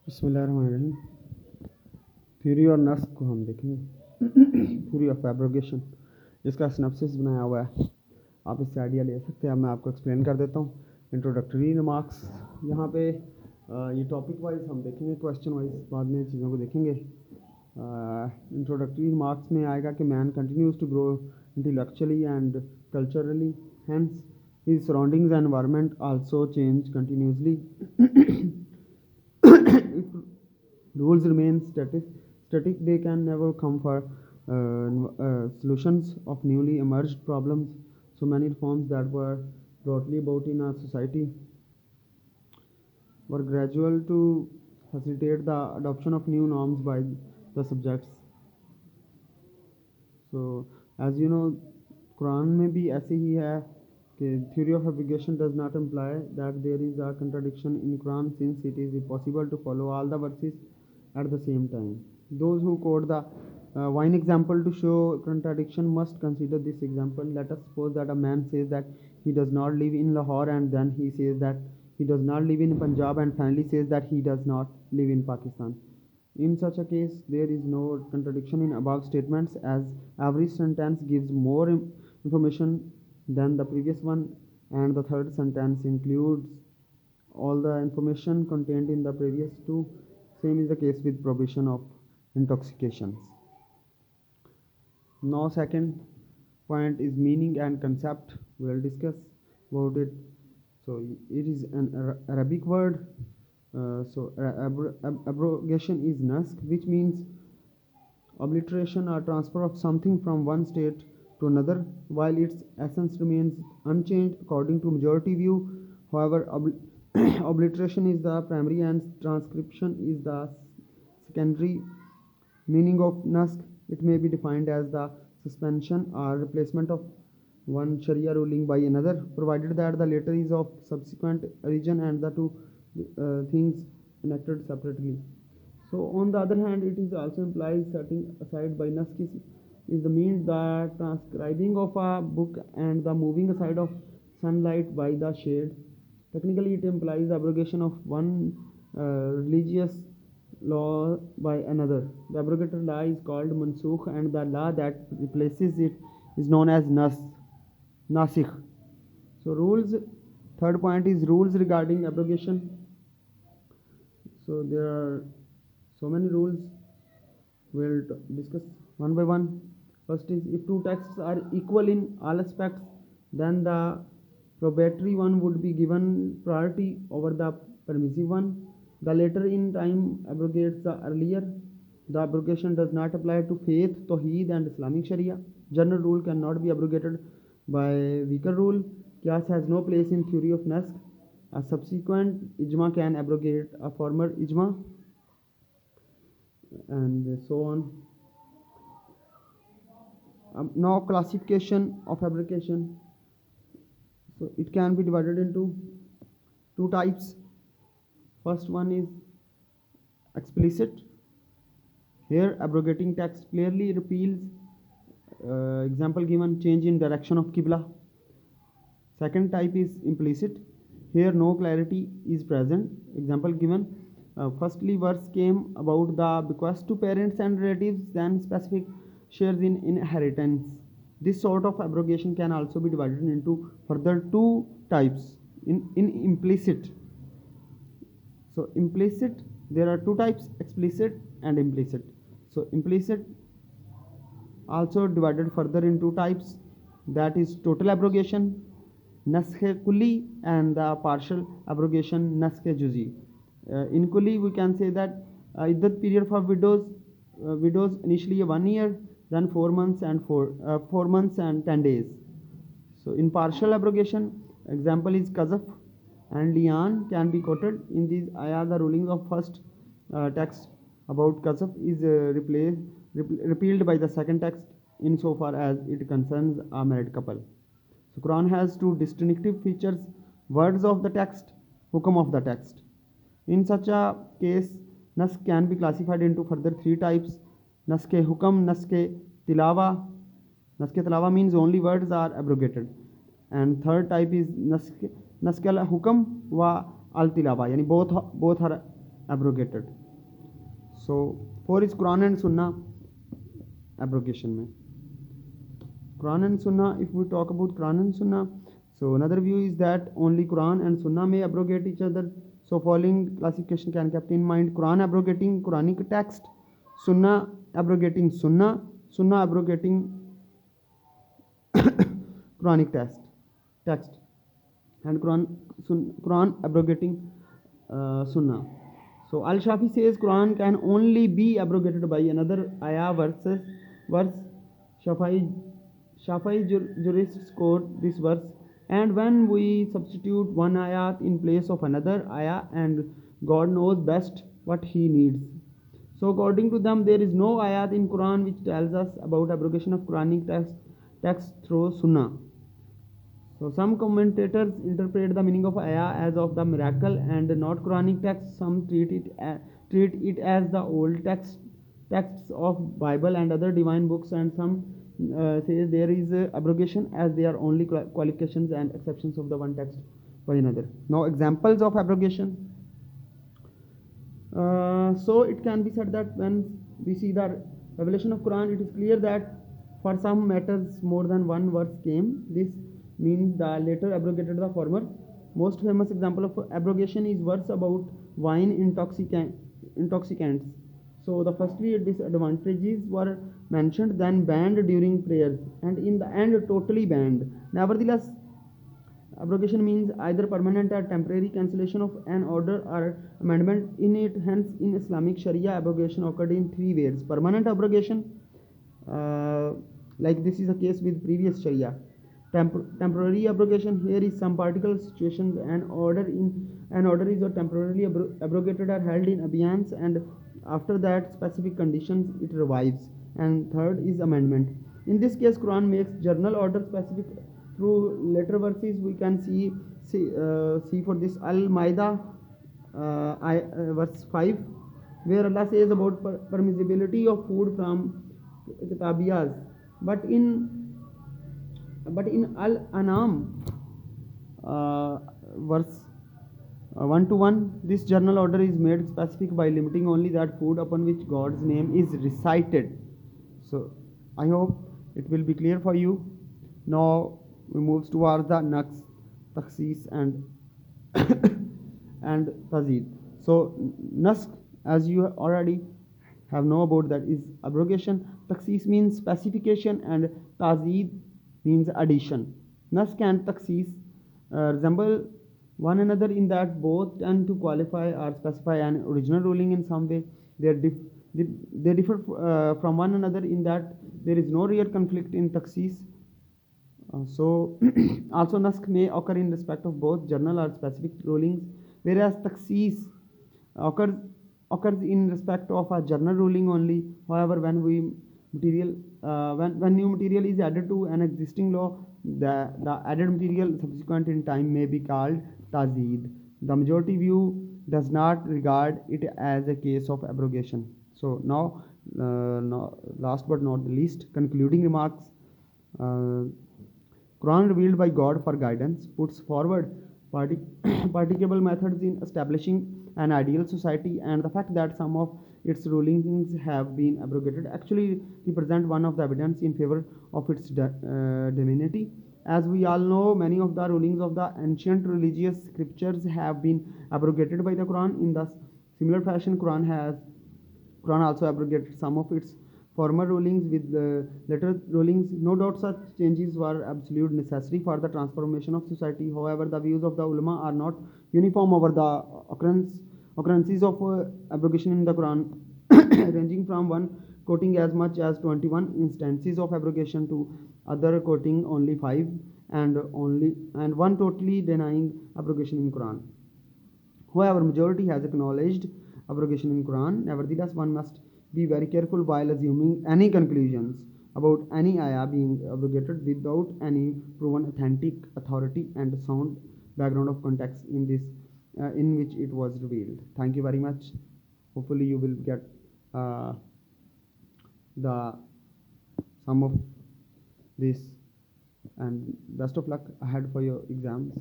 बिस्मिल्लाहिर्रहमानिर्रहीम। थ्योरी और नस्ख को हम देखेंगे। थ्योरी ऑफ एब्रोगेशन, इसका सिनॉप्सिस बनाया हुआ है, आप इससे आइडिया ले सकते हैं। मैं आपको एक्सप्लेन कर देता हूँ। इंट्रोडक्टरी रिमार्क्स, यहाँ पे ये टॉपिक वाइज हम देखेंगे, क्वेश्चन वाइज बाद में चीज़ों को देखेंगे। इंट्रोडक्टरी रिमार्क्स में आएगा कि man continues to grow intellectually and culturally, hence his surroundings and environment also change continuously. If rules remain static, they can never come for solutions of newly emerged problems. So many reforms that were broadly about in our society were gradual to facilitate the adoption of new norms by the subjects. So as you know, Quran में भी ऐसे ही है कि theory of abrogation does not imply that there is a contradiction in Quran, since it is impossible to follow all the verses at the same time. Those who quote the one example to show contradiction must consider this example. Let us suppose that a man says that he does not live in Lahore, and then he says that he does not live in Punjab, and finally says that he does not live in Pakistan. In such a case, there is no contradiction in above statements, as every sentence gives more information than the previous one, and the third sentence includes all the information contained in the previous two. Same is the case with prohibition of intoxications. Now, second point is meaning and concept. We will discuss about it. So, it is an Arabic word. Abrogation is nask, which means obliteration or transfer of something from one state to another, while its essence remains unchanged according to majority view. However, obliteration is the primary and transcription is the secondary. Meaning of nask, it may be defined as the suspension or replacement of one Sharia ruling by another, provided that the latter is of subsequent origin and the two things enacted separately. So on the other hand, it is also implies setting aside by nask is the means the transcribing of a book and the moving aside of sunlight by the shade. Technically, it implies the abrogation of one religious law by another. The abrogated law is called mansukh, and the law that replaces it is known as nasikh. So rules. Third point is rules regarding abrogation. So there are so many rules. We'll discuss one by one. First is, if two texts are equal in all aspects, then the probatory one would be given priority over the permissive one. The later in time abrogates the earlier. The abrogation does not apply to faith, Tawheed and Islamic Sharia. General rule cannot be abrogated by weaker rule. Qiyas has no place in theory of nask. A subsequent ijma can abrogate a former ijma, and so on. Now, classification of abrogation. So it can be divided into two types. First one is explicit. Here, abrogating text clearly repeals. Example given: change in direction of Qibla. Second type is implicit. Here, no clarity is present. Example given: firstly, verse came about the bequest to parents and relatives, then specific shares in inheritance. This sort of abrogation can also be divided into further two types. In implicit. So implicit, there are two types: explicit and implicit. So implicit also divided further into types, that is total abrogation, naskh kulli, and the partial abrogation, naskh juzi. In kulli, we can say that iddat period for widows initially 1 year, then 4 months and 4 months and 10 days. So in partial abrogation, example is qazaf and lian can be quoted. In these ayah, the rulings of first text about qazaf is repealed by the second text insofar as it concerns a married couple. So Quran has two distinctive features: words of the text, hukam of the text. In such a case, nask can be classified into further three types: nask hukam, nask tilawa. Nask tilawa means only words are abrogated, and third type is nask al hukam wa al tilawa, yani both are abrogated. So 4 is Quran and Sunnah abrogation में. Quran and Sunnah, if we talk about Quran and Sunnah, so another view is that only Quran and Sunnah may abrogate each other. So following classification can kept in mind: Quran abrogating Quranic text, Sunnah abrogating Sunnah, Sunnah abrogating Quranic text, and Quran abrogating Sunnah. So Al-Shafi says Quran can only be abrogated by another ayah verse. Shafi'i jurists quote this verse, and when we substitute one ayat in place of another ayah, and God knows best what He needs. So according to them, there is no ayat in Quran which tells us about abrogation of Quranic text through Sunnah. So some commentators interpret the meaning of ayah as of the miracle and not Quranic text. Some treat it as the old texts of Bible and other divine books, and some say there is abrogation as they are only qualifications and exceptions of the one text by another. Now examples of abrogation. So it can be said that when we see the revelation of Quran, it is clear that for some matters more than one verse came. This means the later abrogated the former. Most famous example of abrogation is verse about wine intoxicants. So the firstly disadvantages were mentioned, then banned during prayers, and in the end totally banned. Nevertheless, abrogation means either permanent or temporary cancellation of an order or amendment in it. Hence, in Islamic Sharia, abrogation occurred in 3 ways. Permanent abrogation, like this is the case with previous Sharia. Temporary abrogation, here is some particular situations an order is temporarily abrogated or held in abeyance, and after that specific conditions it revives. And third is amendment. In this case, Quran makes general order specific through later verses. We can see for this Al-Ma'idah verse 5, where Allah says about permissibility of food from kitabiyas, but in Al-An'am verse 1 to 1, this general order is made specific by limiting only that food upon which God's name is recited. So I hope it will be clear for you. Now we move towards the Naqs, Takhsis and and Tazid. So Nask, as you already have know about, that is abrogation. Takhsis means specification and Tazid means addition. Nask and Takhsis resemble one another in that both tend to qualify or specify an original ruling in some way. They differ from one another in that there is no real conflict in Takhsis. So also Nask may occur in respect of both general or specific rulings, whereas Takhsis occurs in respect of a general ruling only. However, when new material is added to an existing law, the added material subsequent in time may be called Tazid. The majority view does not regard it as a case of abrogation. So now, last but not the least, concluding remarks. Quran revealed by God for guidance puts forward practicable methods in establishing an ideal society, and the fact that some of its rulings have been abrogated actually represent one of the evidence in favor of its divinity. As we all know, many of the rulings of the ancient religious scriptures have been abrogated by the Quran. In the similar fashion, Quran also abrogated some of its former rulings with the later rulings. No doubt such changes were absolute necessary for the transformation of society. However, the views of the ulama are not uniform over the occurrences of abrogation in the Quran, ranging from one quoting as much as 21 instances of abrogation to other quoting only 5 and one totally denying abrogation in Quran. However, majority has acknowledged abrogation in Quran. Nevertheless, one must be very careful while assuming any conclusions about any ayah being abrogated without any proven authentic authority and sound background of context in which it was revealed. Thank you very much. Hopefully you will get the sum of this, and best of luck ahead for your exams.